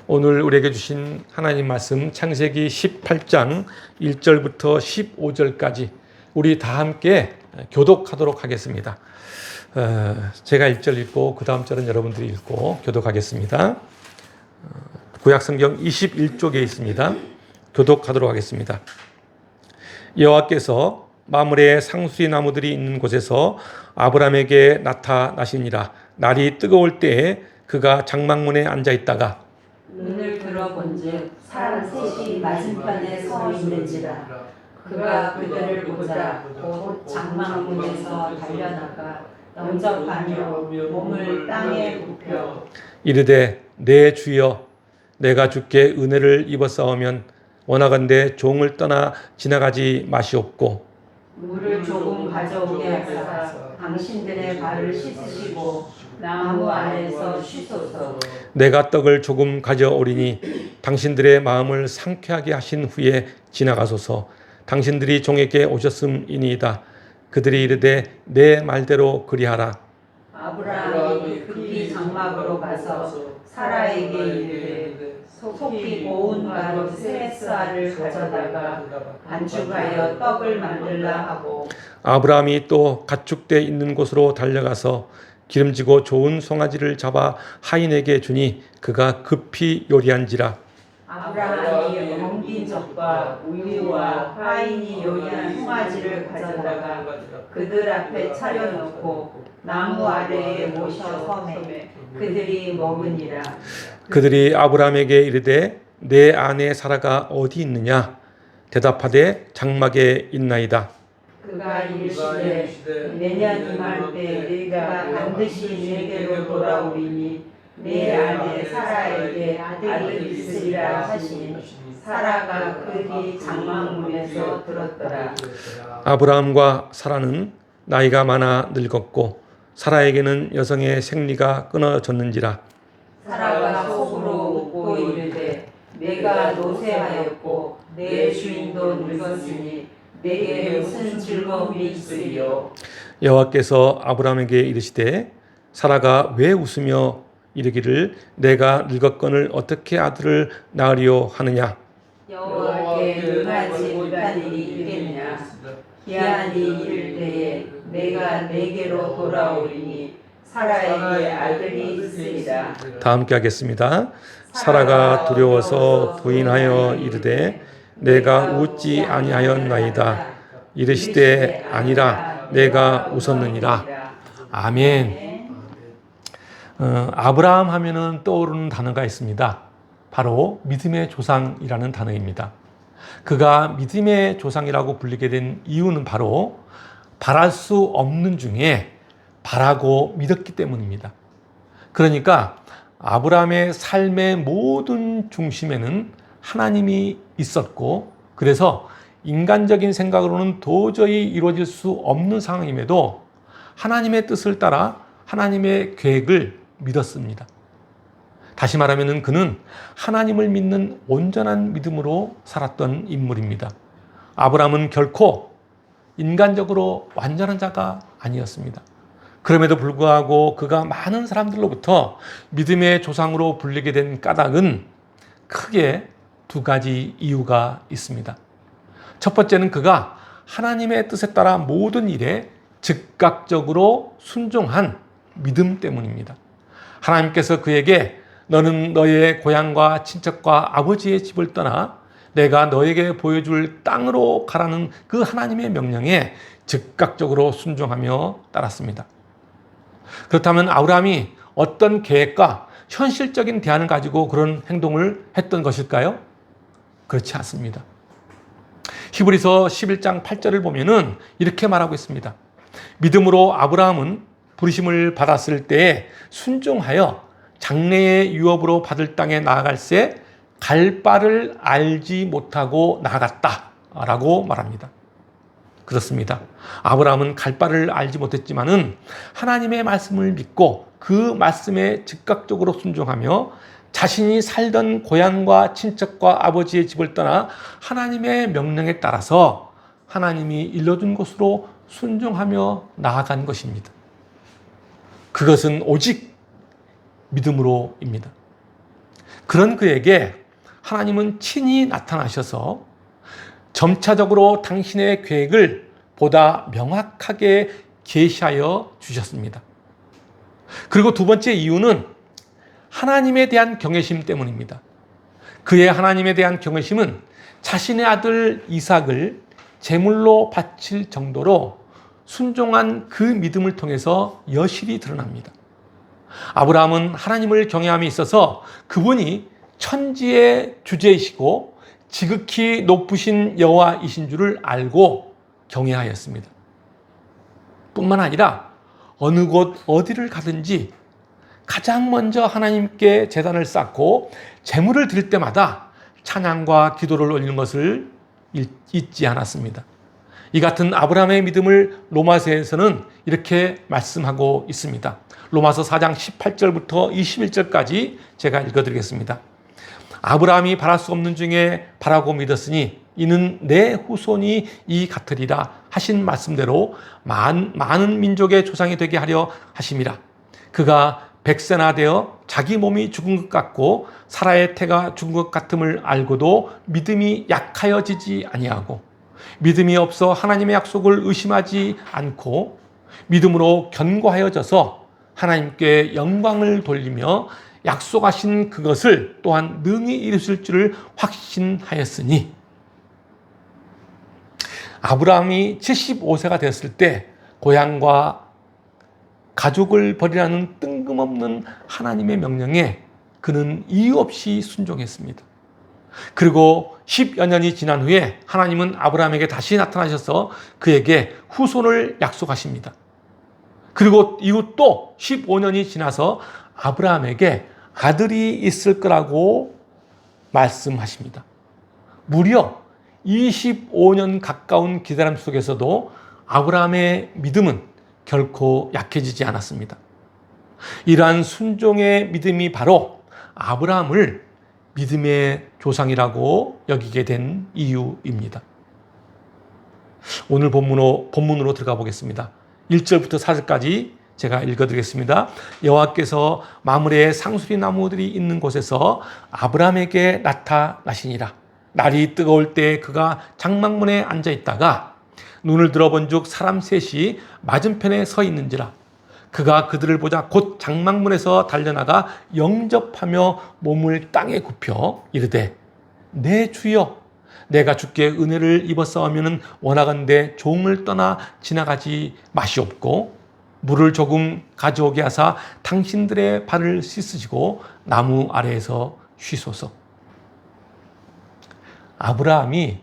오늘 우리에게 주신 하나님 말씀 창세기 18장 1절부터 15절까지 우리 다 함께 교독하도록 하겠습니다. 제가 1절 읽고 그 다음 절은 여러분들이 읽고 교독하겠습니다. 구약성경 21쪽에 있습니다. 교독하도록 하겠습니다. 여호와께서 마므레 상수리 나무들이 있는 곳에서 아브라함에게 나타나시니라. 날이 뜨거울 때에 그가 장막문에 앉아 있다가 눈을 들어본즉 사람 셋이 맞은편에 서 있는지라. 그가 그들을 보자 곧 장막문에서 달려나가 영접하며 몸을 땅에 굽혀 이르되 내 주여 내가 주께 은혜를 입었사오면 원하건대 종을 떠나 지나가지 마시옵고 물을 조금 가져오게 하사 당신들의 발을 씻으시고 나무 아래에서 쉬소서. 내가 떡을 조금 가져오리니 당신들의 마음을 상쾌하게 하신 후에 지나가소서. 당신들이 종에게 오셨음이니이다. 그들이 이르되 내 말대로 그리하라. 아브라함이 급히 장막으로 가서 사라에게 이르되 속히 고운 가루 세 쌀을 가져다가 반죽하여 떡을 만들라 하고 아브라함이 또 가축대 있는 곳으로 달려가서 기름지고 좋은 송아지를 잡아 하인에게 주니 그가 급히 요리한지라. 아브라함이 엉긴 젖과 우유와 하인이 요리한 송아지를 가져다가 그들 앞에 차려놓고 나무 아래에 모셔 섬에 그들이 먹으니라. 그들이 아브라함에게 이르되 내 아내 사라가 어디 있느냐? 대답하되 장막에 있나이다. 그가 이르시되 내년 이맘때 내가 반드시 내게로 돌아오리니 내 아내 사라에게 아들이 있으리라 하시니 사라가 그들이 장막문에서 들었더라. 아브라함과 사라는 나이가 많아 늙었고 사라에게는 여성의 생리가 끊어졌는지라. 사라가 속으로 웃고 이르되 내가 노쇠하였고 내 주인도 늙었으니 내게 무슨 즐거움이 있으리요. 여호와께서 아브라함에게 이르시되 사라가 왜 웃으며 이르기를 내가 늙었거늘 어떻게 아들을 낳으리요 하느냐. 여호와께 능하지 못한 일이 있겠느냐. 기한이 이를 때에 내가 내게로 돌아오리니 사라에게 아들이 있으리라. 다 함께 하겠습니다. 사라가 두려워서 부인하여 이르되 내가 웃지 아니하였나이다. 이르시되 아니라 내가 웃었느니라. 아멘. 아브라함 하면은 떠오르는 단어가 있습니다. 바로 믿음의 조상이라는 단어입니다. 그가 믿음의 조상이라고 불리게 된 이유는 바로 바랄 수 없는 중에 바라고 믿었기 때문입니다. 그러니까 아브라함의 삶의 모든 중심에는 하나님이 있었고, 그래서 인간적인 생각으로는 도저히 이루어질 수 없는 상황임에도 하나님의 뜻을 따라 하나님의 계획을 믿었습니다. 다시 말하면 그는 하나님을 믿는 온전한 믿음으로 살았던 인물입니다. 아브라함은 결코 인간적으로 완전한 자가 아니었습니다. 그럼에도 불구하고 그가 많은 사람들로부터 믿음의 조상으로 불리게 된 까닭은 크게 두 가지 이유가 있습니다. 첫 번째는 그가 하나님의 뜻에 따라 모든 일에 즉각적으로 순종한 믿음 때문입니다. 하나님께서 그에게 너는 너의 고향과 친척과 아버지의 집을 떠나 내가 너에게 보여줄 땅으로 가라는 그 하나님의 명령에 즉각적으로 순종하며 따랐습니다. 그렇다면 아브라함이 어떤 계획과 현실적인 대안을 가지고 그런 행동을 했던 것일까요? 그렇지 않습니다. 히브리서 11장 8절을 보면은 이렇게 말하고 있습니다. 믿음으로 아브라함은 부르심을 받았을 때에 순종하여 장래의 유업으로 받을 땅에 나아갈새 갈 바를 알지 못하고 나아갔다라고 말합니다. 그렇습니다. 아브라함은 갈 바를 알지 못했지만은 하나님의 말씀을 믿고 그 말씀에 즉각적으로 순종하며 자신이 살던 고향과 친척과 아버지의 집을 떠나 하나님의 명령에 따라서 하나님이 일러준 곳으로 순종하며 나아간 것입니다. 그것은 오직 믿음으로입니다. 그런 그에게 하나님은 친히 나타나셔서 점차적으로 당신의 계획을 보다 명확하게 계시하여 주셨습니다. 그리고 두 번째 이유는 하나님에 대한 경외심 때문입니다. 그의 하나님에 대한 경외심은 자신의 아들 이삭을 제물로 바칠 정도로 순종한 그 믿음을 통해서 여실히 드러납니다. 아브라함은 하나님을 경외함에 있어서 그분이 천지의 주제이시고 지극히 높으신 여호와이신 줄을 알고 경외하였습니다. 뿐만 아니라 어느 곳 어디를 가든지 가장 먼저 하나님께 제단을 쌓고 제물을 드릴 때마다 찬양과 기도를 올리는 것을 잊지 않았습니다. 이 같은 아브라함의 믿음을 로마서에서는 이렇게 말씀하고 있습니다. 로마서 4장 18절부터 21절까지 제가 읽어드리겠습니다. 아브라함이 바랄 수 없는 중에 바라고 믿었으니 이는 내 후손이 이 같으리라 하신 말씀대로 많은 민족의 조상이 되게 하려 하심이라. 그가 100세나 되어 자기 몸이 죽은 것 같고 사라의 태가 죽은 것 같음을 알고도 믿음이 약하여지지 아니하고 믿음이 없어 하나님의 약속을 의심하지 않고 믿음으로 견고하여져서 하나님께 영광을 돌리며 약속하신 그것을 또한 능히 이루실 줄을 확신하였으니. 아브라함이 75세가 되었을 때 고향과 가족을 버리라는 뜬금없는 하나님의 명령에 그는 이유 없이 순종했습니다. 그리고 10여 년이 지난 후에 하나님은 아브라함에게 다시 나타나셔서 그에게 후손을 약속하십니다. 그리고 이후 또 15년이 지나서 아브라함에게 아들이 있을 거라고 말씀하십니다. 무려 25년 가까운 기다림 속에서도 아브라함의 믿음은 결코 약해지지 않았습니다. 이러한 순종의 믿음이 바로 아브라함을 믿음의 조상이라고 여기게 된 이유입니다. 오늘 본문으로 들어가 보겠습니다. 1절부터 4절까지 제가 읽어드리겠습니다. 여호와께서 마므레의 상수리 나무들이 있는 곳에서 아브라함에게 나타나시니라. 날이 뜨거울 때 그가 장막문에 앉아 있다가 눈을 들어본즉 사람 셋이 맞은편에 서 있는지라. 그가 그들을 보자 곧 장막문에서 달려나가 영접하며 몸을 땅에 굽혀 이르되 내 주여 내가 주께 은혜를 입었사오면은 원하건대 종을 떠나 지나가지 마시옵고 물을 조금 가져오게 하사 당신들의 발을 씻으시고 나무 아래에서 쉬소서. 아브라함이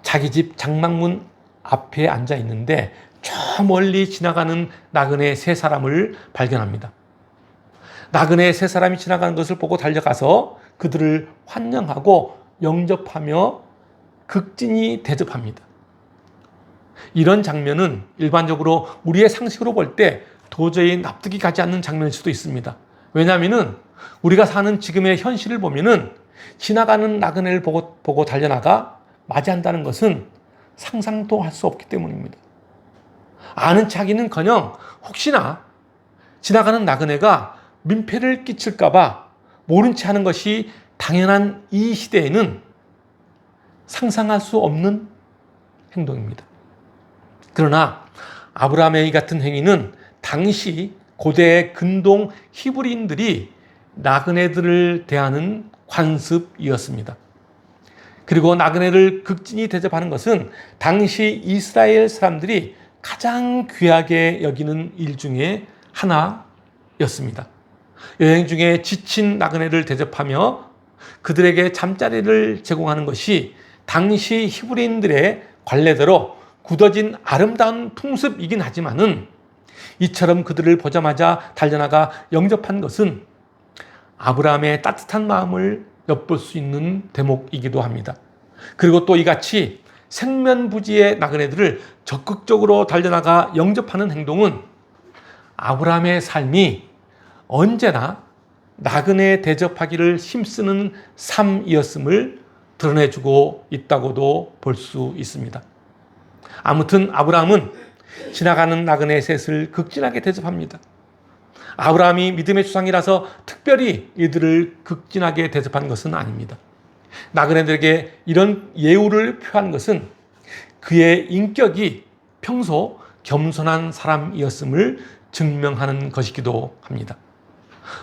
자기 집 장막문 앞에 앉아 있는데 저 멀리 지나가는 나그네 세 사람을 발견합니다. 나그네 세 사람이 지나가는 것을 보고 달려가서 그들을 환영하고 영접하며 극진히 대접합니다. 이런 장면은 일반적으로 우리의 상식으로 볼 때 도저히 납득이 가지 않는 장면일 수도 있습니다. 왜냐하면 우리가 사는 지금의 현실을 보면은 지나가는 나그네를 보고 달려나가 맞이한다는 것은 상상도 할 수 없기 때문입니다. 아는 척하기는커녕 혹시나 지나가는 나그네가 민폐를 끼칠까봐 모른 체 하는 것이 당연한 이 시대에는 상상할 수 없는 행동입니다. 그러나 아브라함의 이 같은 행위는 당시 고대 근동 히브리인들이 나그네들을 대하는 관습이었습니다. 그리고 나그네를 극진히 대접하는 것은 당시 이스라엘 사람들이 가장 귀하게 여기는 일 중에 하나였습니다. 여행 중에 지친 나그네를 대접하며 그들에게 잠자리를 제공하는 것이 당시 히브리인들의 관례대로 굳어진 아름다운 풍습이긴 하지만은 이처럼 그들을 보자마자 달려나가 영접한 것은 아브라함의 따뜻한 마음을 엿볼 수 있는 대목이기도 합니다. 그리고 또 이같이 생면부지의 나그네들을 적극적으로 달려나가 영접하는 행동은 아브라함의 삶이 언제나 나그네 대접하기를 힘쓰는 삶이었음을 드러내주고 있다고도 볼 수 있습니다. 아무튼 아브라함은 지나가는 나그네 셋을 극진하게 대접합니다. 아브라함이 믿음의 조상이라서 특별히 이들을 극진하게 대접한 것은 아닙니다. 나그네들에게 이런 예우를 표한 것은 그의 인격이 평소 겸손한 사람이었음을 증명하는 것이기도 합니다.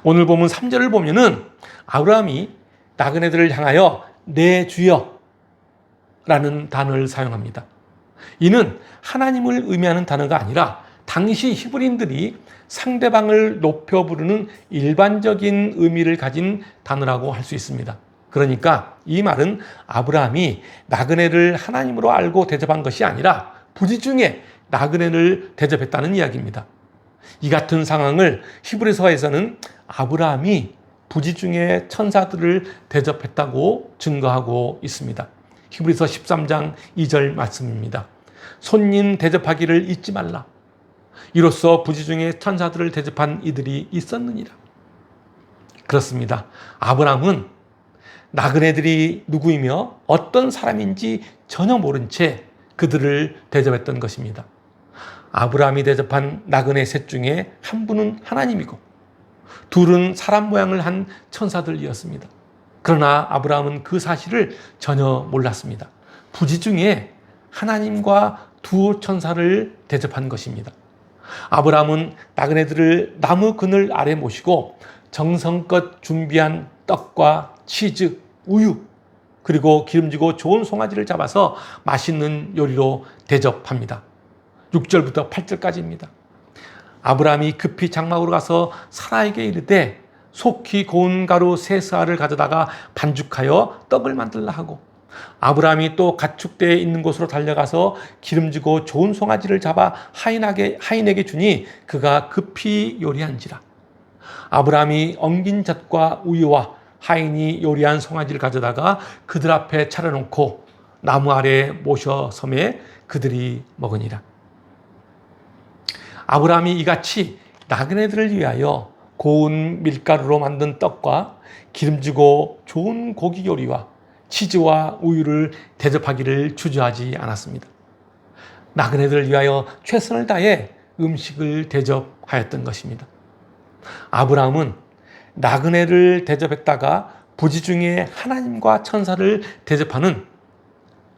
오늘 보면 3절을 보면은 아브라함이 나그네들을 향하여 내 주여 라는 단어를 사용합니다. 이는 하나님을 의미하는 단어가 아니라 당시 히브리인들이 상대방을 높여 부르는 일반적인 의미를 가진 단어라고 할 수 있습니다. 그러니까 이 말은 아브라함이 나그네를 하나님으로 알고 대접한 것이 아니라 부지중에 나그네를 대접했다는 이야기입니다. 이 같은 상황을 히브리서에서는 아브라함이 부지중에 천사들을 대접했다고 증거하고 있습니다. 히브리서 13장 2절 말씀입니다. 손님 대접하기를 잊지 말라. 이로써 부지중에 천사들을 대접한 이들이 있었느니라. 그렇습니다. 아브라함은 나그네들이 누구이며 어떤 사람인지 전혀 모른 채 그들을 대접했던 것입니다. 아브라함이 대접한 나그네 셋 중에 한 분은 하나님이고 둘은 사람 모양을 한 천사들이었습니다. 그러나 아브라함은 그 사실을 전혀 몰랐습니다. 부지중에 하나님과 두 천사를 대접한 것입니다. 아브라함은 나그네들을 나무 그늘 아래 모시고 정성껏 준비한 떡과 치즈, 우유, 그리고 기름지고 좋은 송아지를 잡아서 맛있는 요리로 대접합니다. 6절부터 8절까지입니다. 아브라함이 급히 장막으로 가서 사라에게 이르되 속히 고운 가루 세 스아를 가져다가 반죽하여 떡을 만들라 하고, 아브라함이 또 가축대에 있는 곳으로 달려가서 기름지고 좋은 송아지를 잡아 하인에게 주니 그가 급히 요리한지라. 아브라함이 엉긴 젖과 우유와 하인이 요리한 송아지를 가져다가 그들 앞에 차려놓고 나무 아래에 모셔 섬에 그들이 먹으니라. 아브라함이 이같이 나그네들을 위하여 고운 밀가루로 만든 떡과 기름지고 좋은 고기 요리와 치즈와 우유를 대접하기를 주저하지 않았습니다. 나그네들을 위하여 최선을 다해 음식을 대접하였던 것입니다. 아브라함은 나그네를 대접했다가 부지중에 하나님과 천사를 대접하는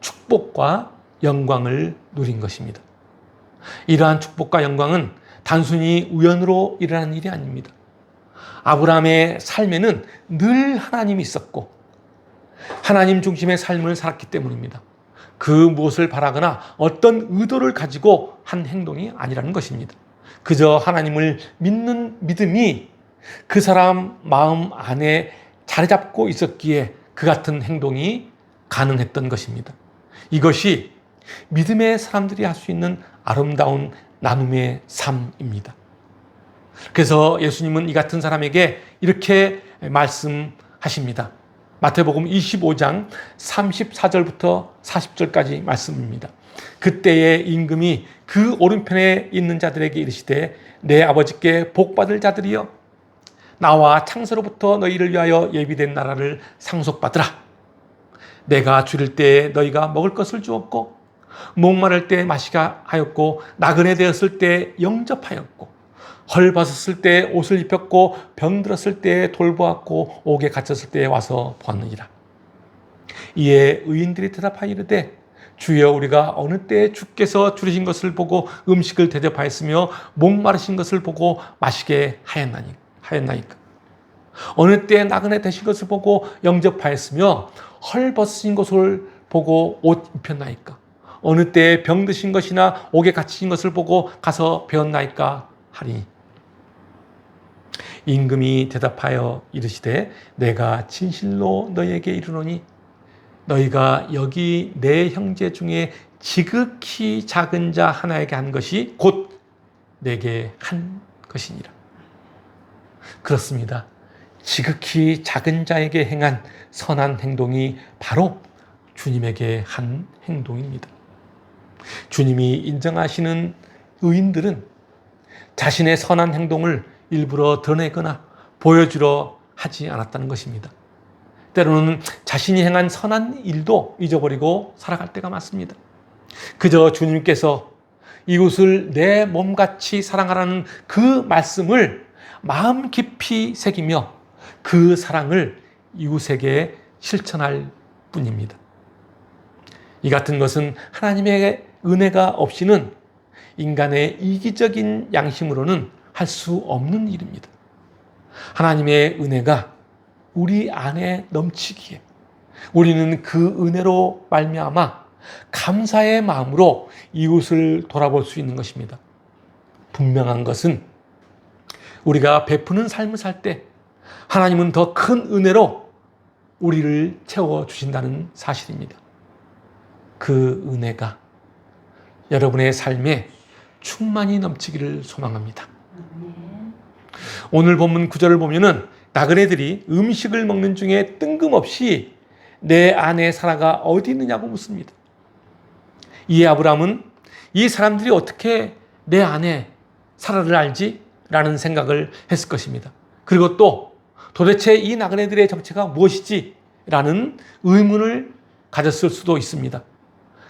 축복과 영광을 누린 것입니다. 이러한 축복과 영광은 단순히 우연으로 일어난 일이 아닙니다. 아브라함의 삶에는 늘 하나님이 있었고 하나님 중심의 삶을 살았기 때문입니다. 그 무엇을 바라거나 어떤 의도를 가지고 한 행동이 아니라는 것입니다. 그저 하나님을 믿는 믿음이 그 사람 마음 안에 자리 잡고 있었기에 그 같은 행동이 가능했던 것입니다. 이것이 믿음의 사람들이 할 수 있는 아름다운 나눔의 삶입니다. 그래서 예수님은 이 같은 사람에게 이렇게 말씀하십니다. 마태복음 25장 34절부터 40절까지 말씀입니다. 그때에 임금이 그 오른편에 있는 자들에게 이르시되 내 아버지께 복받을 자들이여 나와 창세로부터 너희를 위하여 예비된 나라를 상속받으라. 내가 줄일 때에 너희가 먹을 것을 주었고 목마를 때 마시게 하였고 나그네 되었을 때 영접하였고 헐 벗었을 때 옷을 입혔고 병들었을 때 돌보았고 옥에 갇혔을 때 와서 보았느니라. 이에 의인들이 대답하여 이르되 주여 우리가 어느 때에 주께서 줄이신 것을 보고 음식을 대접하였으며 목마르신 것을 보고 마시게 하였나이까. 어느 때에 나그네 되신 것을 보고 영접하였으며 헐 벗으신 것을 보고 옷 입혔나이까. 어느 때에 병드신 것이나 옥에 갇히신 것을 보고 가서 배웠나이까 하리. 임금이 대답하여 이르시되 내가 진실로 너희에게 이르노니 너희가 여기 내 형제 중에 지극히 작은 자 하나에게 한 것이 곧 내게 한 것이니라. 그렇습니다. 지극히 작은 자에게 행한 선한 행동이 바로 주님에게 한 행동입니다. 주님이 인정하시는 의인들은 자신의 선한 행동을 일부러 드러내거나 보여주려 하지 않았다는 것입니다. 때로는 자신이 행한 선한 일도 잊어버리고 살아갈 때가 많습니다. 그저 주님께서 이웃을 내 몸같이 사랑하라는 그 말씀을 마음 깊이 새기며 그 사랑을 이웃에게 실천할 뿐입니다. 이 같은 것은 하나님의 은혜가 없이는 인간의 이기적인 양심으로는 할 수 없는 일입니다. 하나님의 은혜가 우리 안에 넘치기에 우리는 그 은혜로 말미암아 감사의 마음으로 이웃을 돌아볼 수 있는 것입니다. 분명한 것은 우리가 베푸는 삶을 살 때 하나님은 더 큰 은혜로 우리를 채워주신다는 사실입니다. 그 은혜가 여러분의 삶에 충만히 넘치기를 소망합니다. 오늘 본문 9절을 보면은 나그네들이 음식을 먹는 중에 뜬금없이 내 아내 사라가 어디 있느냐고 묻습니다. 이에 아브라함은 이 사람들이 어떻게 내 아내 사라를 알지? 라는 생각을 했을 것입니다. 그리고 또 도대체 이 나그네들의 정체가 무엇이지? 라는 의문을 가졌을 수도 있습니다.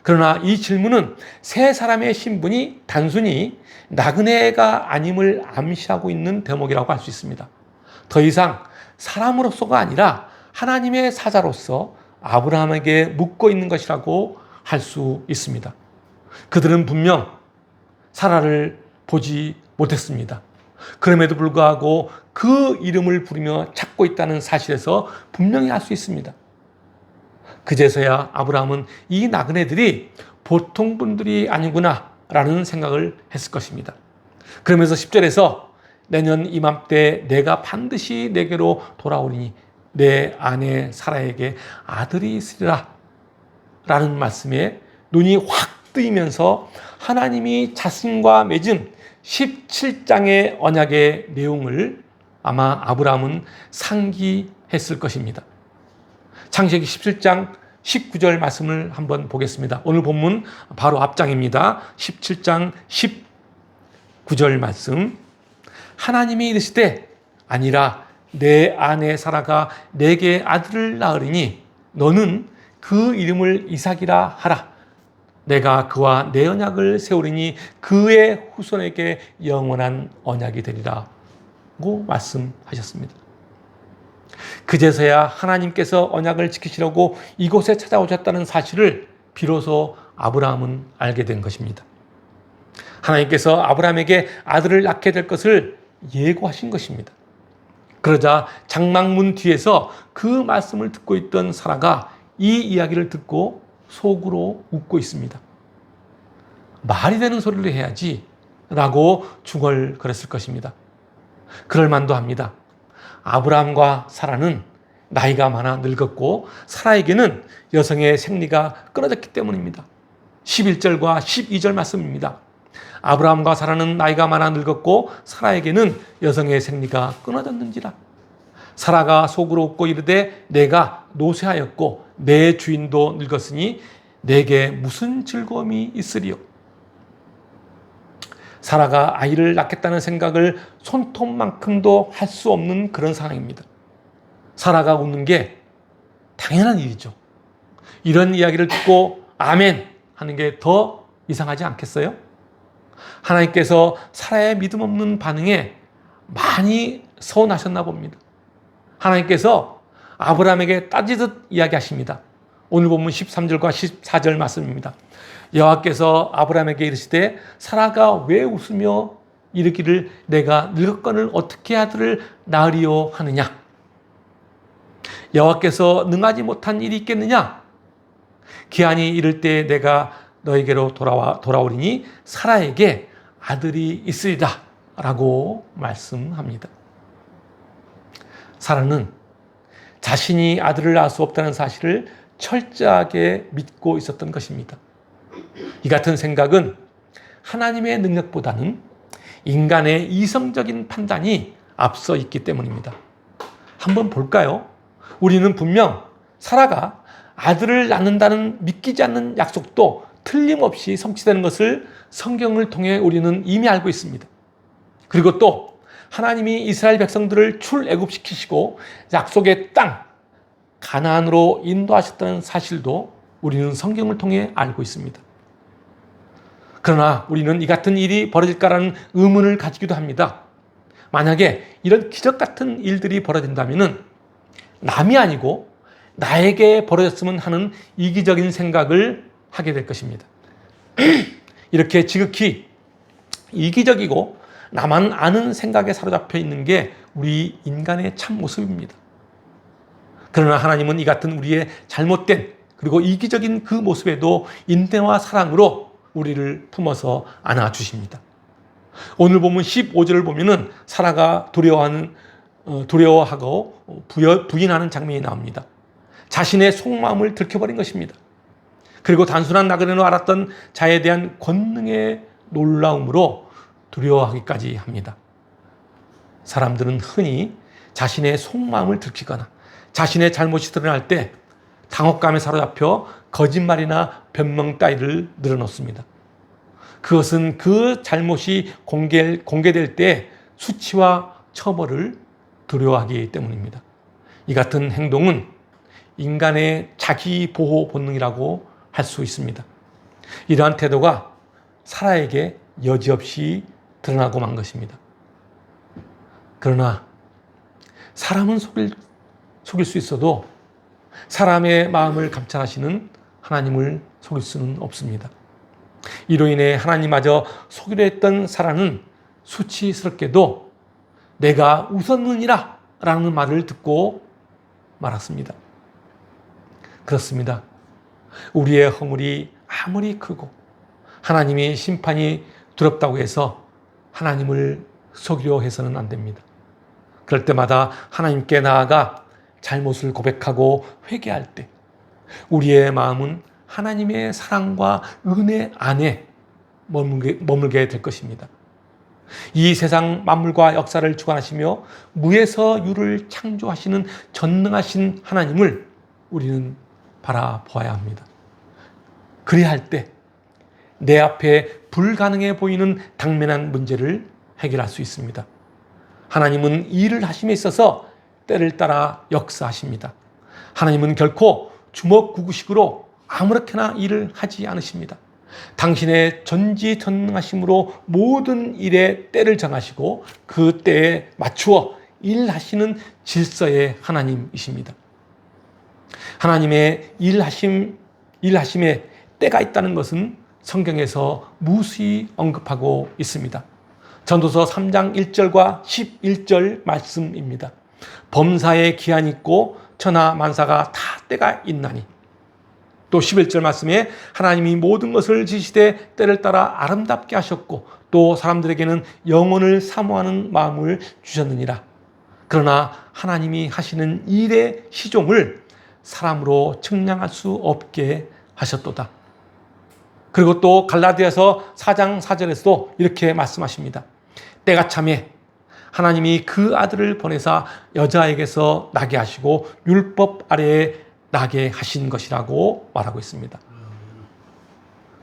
그러나 이 질문은 세 사람의 신분이 단순히 나그네가 아님을 암시하고 있는 대목이라고 할 수 있습니다. 더 이상 사람으로서가 아니라 하나님의 사자로서 아브라함에게 묻고 있는 것이라고 할 수 있습니다. 그들은 분명 사라를 보지 못했습니다. 그럼에도 불구하고 그 이름을 부르며 찾고 있다는 사실에서 분명히 알 수 있습니다. 그제서야 아브라함은 이 나그네들이 보통 분들이 아니구나 라는 생각을 했을 것입니다. 그러면서 10절에서 내년 이맘때 내가 반드시 내게로 돌아오리니 내 아내 사라에게 아들이 있으리라 라는 말씀에 눈이 확 뜨이면서 하나님이 자신과 맺은 17장의 언약의 내용을 아마 아브라함은 상기했을 것입니다. 창세기 17장 19절 말씀을 한번 보겠습니다. 오늘 본문 바로 앞장입니다. 17장 19절 말씀. 하나님이 이르시되 아니라 내 아내 사라가 내게 아들을 낳으리니 너는 그 이름을 이삭이라 하라. 내가 그와 내 언약을 세우리니 그의 후손에게 영원한 언약이 되리라고 말씀하셨습니다. 그제서야 하나님께서 언약을 지키시려고 이곳에 찾아오셨다는 사실을 비로소 아브라함은 알게 된 것입니다. 하나님께서 아브라함에게 아들을 낳게 될 것을 예고하신 것입니다. 그러자 장막문 뒤에서 그 말씀을 듣고 있던 사라가 이 이야기를 듣고 속으로 웃고 있습니다. 말이 되는 소리를 해야지 라고 중얼거렸을 것입니다. 그럴 만도 합니다. 아브라함과 사라는 나이가 많아 늙었고 사라에게는 여성의 생리가 끊어졌기 때문입니다. 11절과 12절 말씀입니다. 아브라함과 사라는 나이가 많아 늙었고 사라에게는 여성의 생리가 끊어졌는지라. 사라가 속으로 웃고 이르되 내가 노쇠하였고 내 주인도 늙었으니 내게 무슨 즐거움이 있으리요. 사라가 아이를 낳겠다는 생각을 손톱만큼도 할 수 없는 그런 상황입니다. 사라가 웃는 게 당연한 일이죠. 이런 이야기를 듣고 아멘 하는 게 더 이상하지 않겠어요? 하나님께서 사라의 믿음 없는 반응에 많이 서운하셨나 봅니다. 하나님께서 아브라함에게 따지듯 이야기하십니다. 오늘 본문 13절과 14절 말씀입니다. 여호와께서 아브라함에게 이르시되 사라가 왜 웃으며 이르기를 내가 늙었거늘 어떻게 아들을 낳으리요 하느냐. 여호와께서 능하지 못한 일이 있겠느냐. 기한이 이를 때 내가 너에게로 돌아오리니 사라에게 아들이 있으리라 라고 말씀합니다. 사라는 자신이 아들을 낳을 수 없다는 사실을 철저하게 믿고 있었던 것입니다. 이 같은 생각은 하나님의 능력보다는 인간의 이성적인 판단이 앞서 있기 때문입니다. 한번 볼까요? 우리는 분명 사라가 아들을 낳는다는 믿기지 않는 약속도 틀림없이 성취되는 것을 성경을 통해 우리는 이미 알고 있습니다. 그리고 또 하나님이 이스라엘 백성들을 출애굽시키시고 약속의 땅 가나안으로 인도하셨다는 사실도 우리는 성경을 통해 알고 있습니다. 그러나 우리는 이 같은 일이 벌어질까라는 의문을 가지기도 합니다. 만약에 이런 기적 같은 일들이 벌어진다면 남이 아니고 나에게 벌어졌으면 하는 이기적인 생각을 하게 될 것입니다. 이렇게 지극히 이기적이고 나만 아는 생각에 사로잡혀 있는 게 우리 인간의 참 모습입니다. 그러나 하나님은 이 같은 우리의 잘못된 그리고 이기적인 그 모습에도 인내와 사랑으로 우리를 품어서 안아주십니다. 오늘 보면 15절을 보면은 사라가 두려워하고 부인하는 장면이 나옵니다. 자신의 속마음을 들켜버린 것입니다. 그리고 단순한 나그네로 알았던 자에 대한 권능의 놀라움으로 두려워하기까지 합니다. 사람들은 흔히 자신의 속마음을 들키거나 자신의 잘못이 드러날 때 당혹감에 사로잡혀 거짓말이나 변명 따위를 늘어놓습니다. 그것은 그 잘못이 공개될 때 수치와 처벌을 두려워하기 때문입니다. 이 같은 행동은 인간의 자기 보호 본능이라고 할 수 있습니다. 이러한 태도가 사라에게 여지없이 드러나고 만 것입니다. 그러나 사람은 속일 수 있어도 사람의 마음을 감찰하시는 하나님을 속일 수는 없습니다. 이로 인해 하나님마저 속이려 했던 사라는 수치스럽게도 내가 웃었느니라 라는 말을 듣고 말았습니다. 그렇습니다. 우리의 허물이 아무리 크고 하나님의 심판이 두렵다고 해서 하나님을 속이려 해서는 안 됩니다. 그럴 때마다 하나님께 나아가 잘못을 고백하고 회개할 때 우리의 마음은 하나님의 사랑과 은혜 안에 머물게 될 것입니다. 이 세상 만물과 역사를 주관하시며 무에서 유를 창조하시는 전능하신 하나님을 우리는 바라보아야 합니다. 그래야 할 때 내 앞에 불가능해 보이는 당면한 문제를 해결할 수 있습니다. 하나님은 일을 하심에 있어서 때를 따라 역사하십니다. 하나님은 결코 주먹구구식으로 아무렇게나 일을 하지 않으십니다. 당신의 전지전능하심으로 모든 일에 때를 정하시고 그 때에 맞추어 일하시는 질서의 하나님이십니다. 하나님의 일하심에 때가 있다는 것은 성경에서 무수히 언급하고 있습니다. 전도서 3장 1절과 11절 말씀입니다. 범사에 기한이 있고 천하 만사가 다 때가 있나니. 또 11절 말씀에 하나님이 모든 것을 지시되 때를 따라 아름답게 하셨고 또 사람들에게는 영혼을 사모하는 마음을 주셨느니라. 그러나 하나님이 하시는 일의 시종을 사람으로 측량할 수 없게 하셨도다. 그리고 또 갈라디아서 4장 4절에서도 이렇게 말씀하십니다. 때가 참에 하나님이 그 아들을 보내사 여자에게서 나게 하시고 율법 아래에 나게 하신 것이라고 말하고 있습니다.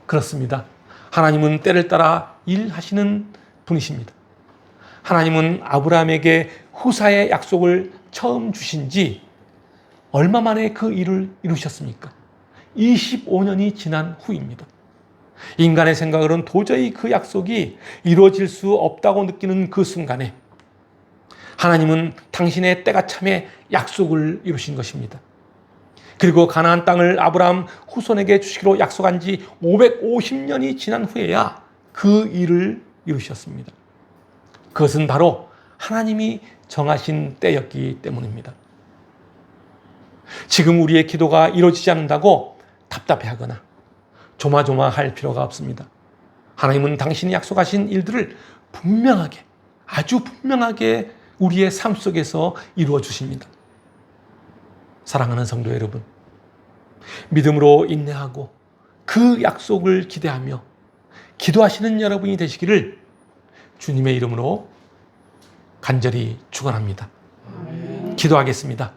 그렇습니다. 하나님은 때를 따라 일하시는 분이십니다. 하나님은 아브라함에게 후사의 약속을 처음 주신 지 얼마 만에 그 일을 이루셨습니까? 25년이 지난 후입니다. 인간의 생각으로는 도저히 그 약속이 이루어질 수 없다고 느끼는 그 순간에 하나님은 당신의 때가 참에 약속을 이루신 것입니다. 그리고 가나안 땅을 아브라함 후손에게 주시기로 약속한 지 550년이 지난 후에야 그 일을 이루셨습니다. 그것은 바로 하나님이 정하신 때였기 때문입니다. 지금 우리의 기도가 이루어지지 않는다고 답답해하거나 조마조마할 필요가 없습니다. 하나님은 당신이 약속하신 일들을 분명하게, 아주 분명하게 우리의 삶 속에서 이루어 주십니다. 사랑하는 성도 여러분, 믿음으로 인내하고 그 약속을 기대하며 기도하시는 여러분이 되시기를 주님의 이름으로 간절히 축원합니다. 기도하겠습니다.